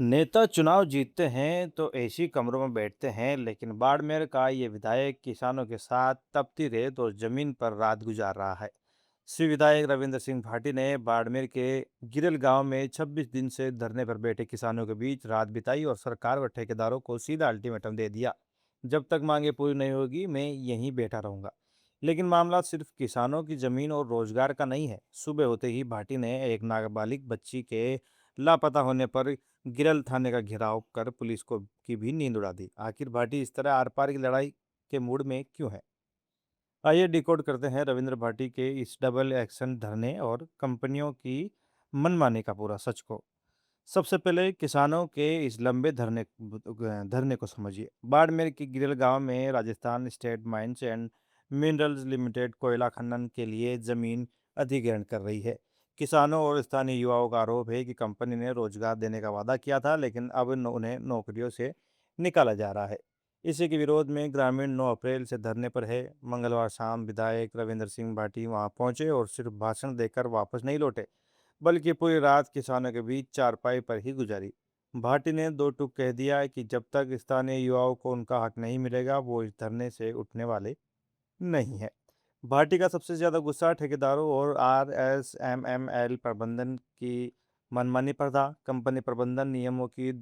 नेता चुनाव जीतते हैं तो एसी कमरों में बैठते हैं, लेकिन बाड़मेर का ये विधायक किसानों के साथ तपती रेत और जमीन पर रात गुजार रहा है। श्री विधायक रविंद्र सिंह भाटी ने बाड़मेर के गिरल गांव में 26 दिन से धरने पर बैठे किसानों के बीच रात बिताई और सरकार व ठेकेदारों को सीधा अल्टीमेटम दे दिया। जब तक मांगे पूरी नहीं होगी, मैं यहीं बैठा रहूंगा। लेकिन मामला सिर्फ किसानों की जमीन और रोजगार का नहीं है। सुबह होते ही भाटी ने एक नाबालिग बच्ची के लापता होने पर गिरल थाने का घेराव कर पुलिस को की भी नींद उड़ा दी। आखिर भाटी इस तरह आर पार की लड़ाई के मूड में क्यों है? आइए डिकोड करते हैं रविंद्र भाटी के इस डबल एक्शन धरने और कंपनियों की मनमानी का पूरा सच को। सबसे पहले किसानों के इस लंबे धरने को समझिए। बाड़मेर के गिरल गांव में Rajasthan state mines and minerals limited कोयला खनन के लिए जमीन अधिग्रहण कर रही है। किसानों और स्थानीय युवाओं का आरोप है कि कंपनी ने रोजगार देने का वादा किया था, लेकिन अब उन्हें नौकरियों से निकाला जा रहा है। इसी के विरोध में ग्रामीण 9 अप्रैल से धरने पर है। मंगलवार शाम विधायक रविंद्र सिंह भाटी वहां पहुंचे और सिर्फ भाषण देकर वापस नहीं लौटे, बल्कि पूरी रात किसानों के बीच चारपाई पर ही गुजारी। भाटी ने दो टूक कह दिया कि जब तक स्थानीय युवाओं को उनका हक नहीं मिलेगा, वो इस धरने से उठने वाले नहीं है। भाटी का सबसे ज्यादा गुस्सा ठेकेदारों और आरएसएमएमएल प्रबंधन की मनमानी पर था। कंपनी प्रबंधन नियमों की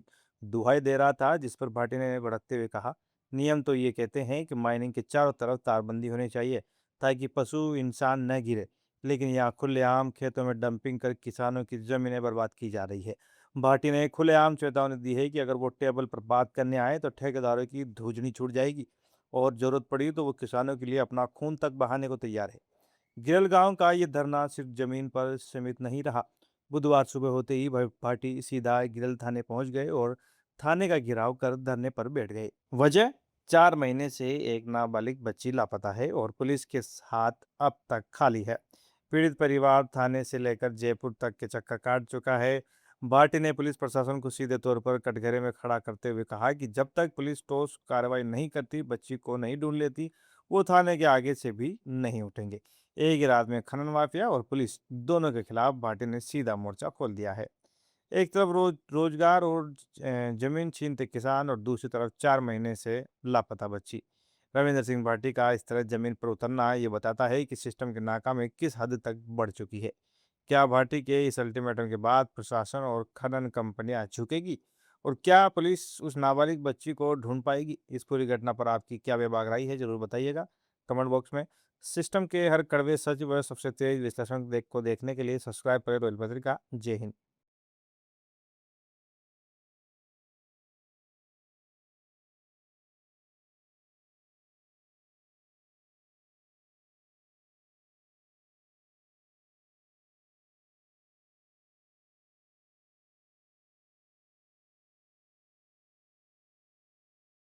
दुहाई दे रहा था, जिस पर भाटी ने भड़कते हुए कहा, नियम तो ये कहते हैं कि माइनिंग के चारों तरफ तारबंदी होनी चाहिए ताकि पशु इंसान न गिरे, लेकिन यहाँ खुलेआम खेतों में डंपिंग कर किसानों की जमीनें बर्बाद की जा रही है। भाटी ने खुलेआम चेतावनी दी है कि अगर वो टेबल पर बात करने आए तो ठेकेदारों की धूजनी छूट जाएगी और जरूरत पड़ी तो वो किसानों के लिए अपना खून तक बहाने को तैयार है। गिरल गांव का ये धरना सिर्फ जमीन पर सीमित नहीं रहा। बुधवार सुबह होते ही पार्टी सीधा गिरल थाने पहुंच गए और थाने का घेराव कर धरने पर बैठ गए। वजह, 4 महीने से एक नाबालिग बच्ची लापता है और पुलिस के हाथ अब तक खाली है। पीड़ित परिवार थाने से लेकर जयपुर तक के चक्कर काट चुका है। भाटी ने पुलिस प्रशासन को सीधे तौर पर कटघरे में खड़ा करते हुए कहा कि जब तक पुलिस ठोस कार्रवाई नहीं करती, बच्ची को नहीं ढूंढ लेती, वो थाने के आगे से भी नहीं उठेंगे। एक ही रात में खनन माफिया और पुलिस दोनों के खिलाफ भाटी ने सीधा मोर्चा खोल दिया है। एक तरफ रोजगार और जमीन छीनते किसान और दूसरी तरफ 4 महीने से लापता बच्ची। रविंद्र सिंह भाटी का इस तरह जमीन पर उतरना ये बताता है कि सिस्टम की नाकामी किस हद तक बढ़ चुकी है। क्या भाटी के इस अल्टीमेटम के बाद प्रशासन और खनन कंपनियां झुकेगी? और क्या पुलिस उस नाबालिग बच्ची को ढूंढ पाएगी? इस पूरी घटना पर आपकी क्या बेबाक राय है, जरूर बताइएगा कमेंट बॉक्स में। सिस्टम के हर कड़वे सच व सबसे तेज विश्लेषण देखने के लिए सब्सक्राइब करें रॉयल पत्रिका। जय हिंद।